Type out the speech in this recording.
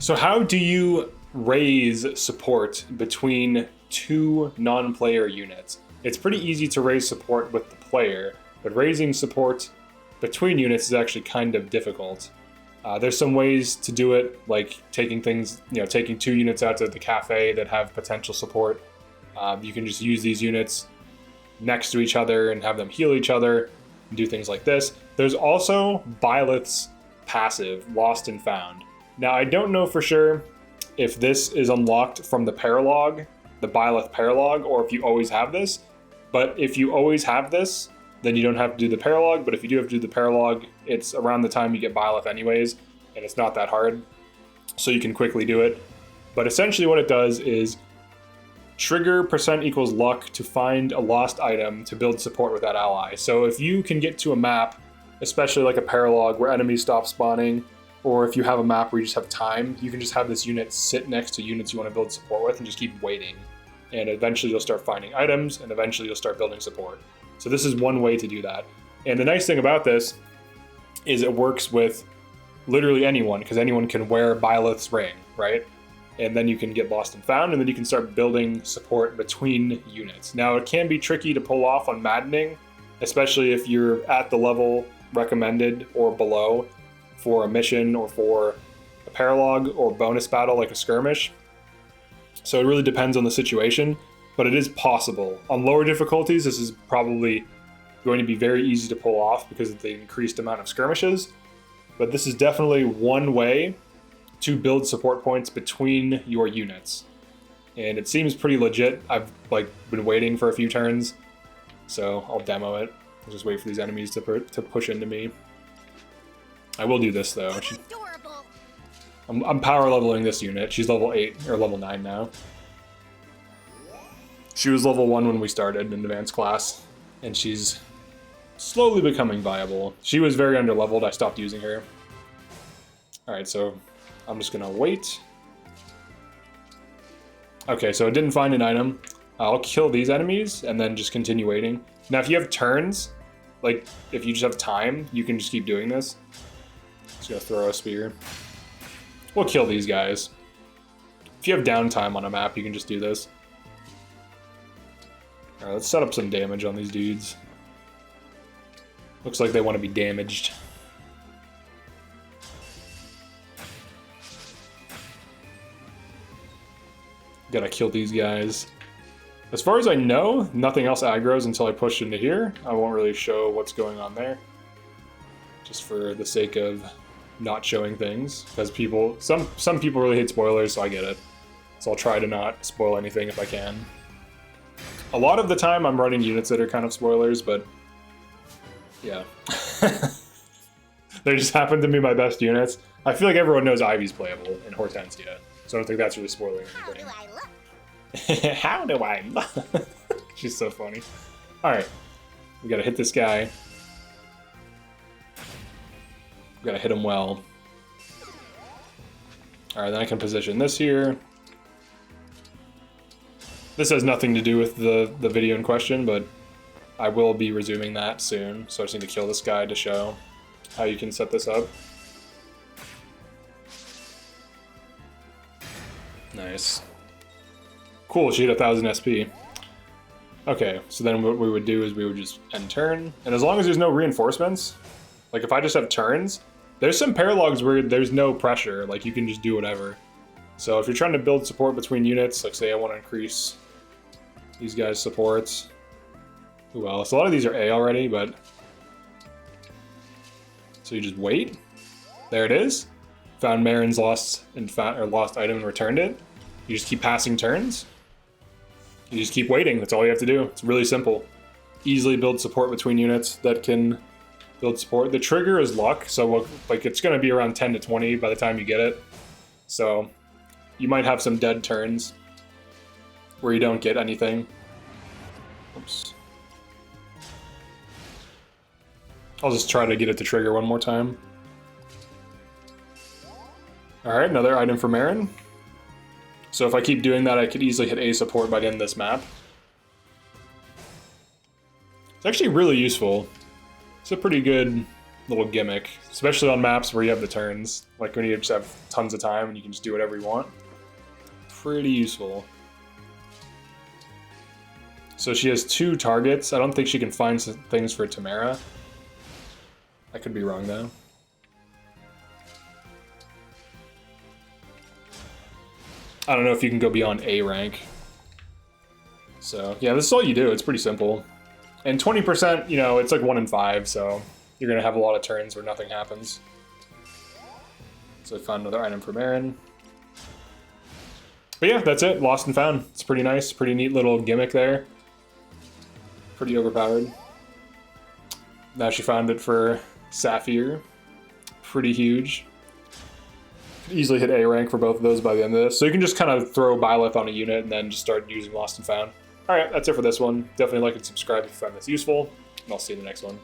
So how do you raise support between two non-player units? It's pretty easy to raise support with the player, but raising support between units is actually kind of difficult. There's some ways to do it, like taking things, taking two units out to the cafe that have potential support. You can just use these units next to each other and have them heal each other and do things like this. There's also Byleth's passive, Lost and Found. Now, I don't know for sure if this is unlocked from the paralog, the Byleth paralog, or if you always have this. But if you always have this, then you don't have to do the paralog. But if you do have to do the paralog, it's around the time you get Byleth anyways, and it's not that hard. So you can quickly do it. But essentially what it does is trigger % equals luck to find a lost item to build support with that ally. So if you can get to a map, especially like a paralog where enemies stop spawning, or if you have a map where you just have time, you can just have this unit sit next to units you want to build support with and just keep waiting. And eventually you'll start finding items, and eventually you'll start building support. So this is one way to do that. And the nice thing about this is it works with literally anyone, because anyone can wear Byleth's ring, right? And then you can get Lost and Found, and then you can start building support between units. Now, it can be tricky to pull off on Maddening, especially if you're at the level recommended or below for a mission or for a paralog or bonus battle like a skirmish. So it really depends on the situation, but it is possible. On lower difficulties, this is probably going to be very easy to pull off because of the increased amount of skirmishes, but this is definitely one way to build support points between your units. And it seems pretty legit. I've been waiting for a few turns, so I'll demo it. I'll just wait for these enemies to push into me. I will do this though. I'm power leveling this unit. She's level 8 or level 9 now. She was level 1 when we started in advanced class, and she's slowly becoming viable. She was very underleveled. I stopped using her. Alright, so I'm just gonna wait. Okay, so I didn't find an item. I'll kill these enemies and then just continue waiting. Now, if you have turns, like if you just have time, you can just keep doing this. Just gonna throw a spear. We'll kill these guys. If you have downtime on a map, you can just do this. Alright, let's set up some damage on these dudes. Looks like they want to be damaged. Gotta kill these guys. As far as I know, nothing else aggroes until I push into here. I won't really show what's going on there, just for the sake of not showing things, because some people really hate spoilers, so I get it. So I'll try to not spoil anything if I can. A lot of the time I'm running units that are kind of spoilers, but yeah. They just happen to be my best units. I feel like everyone knows Ivy's playable in Hortensia, so I don't think that's really spoiling anything. How do I look? She's so funny. Alright, we gotta hit this guy. We gotta hit him well. Alright, then I can position this here. This has nothing to do with the video in question, but I will be resuming that soon, so I just need to kill this guy to show how you can set this up. Nice. Cool, she hit 1000 SP. Okay, so then what we would do is we would just end turn, and as long as there's no reinforcements, like if I just have turns, there's some paralogs where there's no pressure, like you can just do whatever. So if you're trying to build support between units, like say I want to increase these guys' supports. Who else? A lot of these are A already, but... So you just wait. There it is. Found Marin's lost item and returned it. You just keep passing turns. You just keep waiting. That's all you have to do. It's really simple. Easily build support between units that can build support. The trigger is luck, so like it's going to be around 10 to 20 by the time you get it. So you might have some dead turns where you don't get anything. Oops. I'll just try to get it to trigger one more time. Alright, another item for Marin. So if I keep doing that, I could easily hit A support by the end of this map. It's actually really useful. It's a pretty good little gimmick, especially on maps where you have the turns, like when you just have tons of time and you can just do whatever you want. Pretty useful. So she has 2 targets. I don't think she can find some things for Tamara. I could be wrong though. I don't know if you can go beyond A rank. So yeah, this is all you do. It's pretty simple. And 20%, you know, it's like 1 in 5, so you're gonna have a lot of turns where nothing happens. So I found another item for Marin. But yeah, that's it. Lost and found. It's pretty nice. Pretty neat little gimmick there. Pretty overpowered. Now she found it for Sapphire. Pretty huge. Could easily hit A rank for both of those by the end of this. So you can just kind of throw Byleth on a unit and then just start using Lost and Found. Alright, that's it for this one. Definitely like and subscribe if you find this useful. And I'll see you in the next one.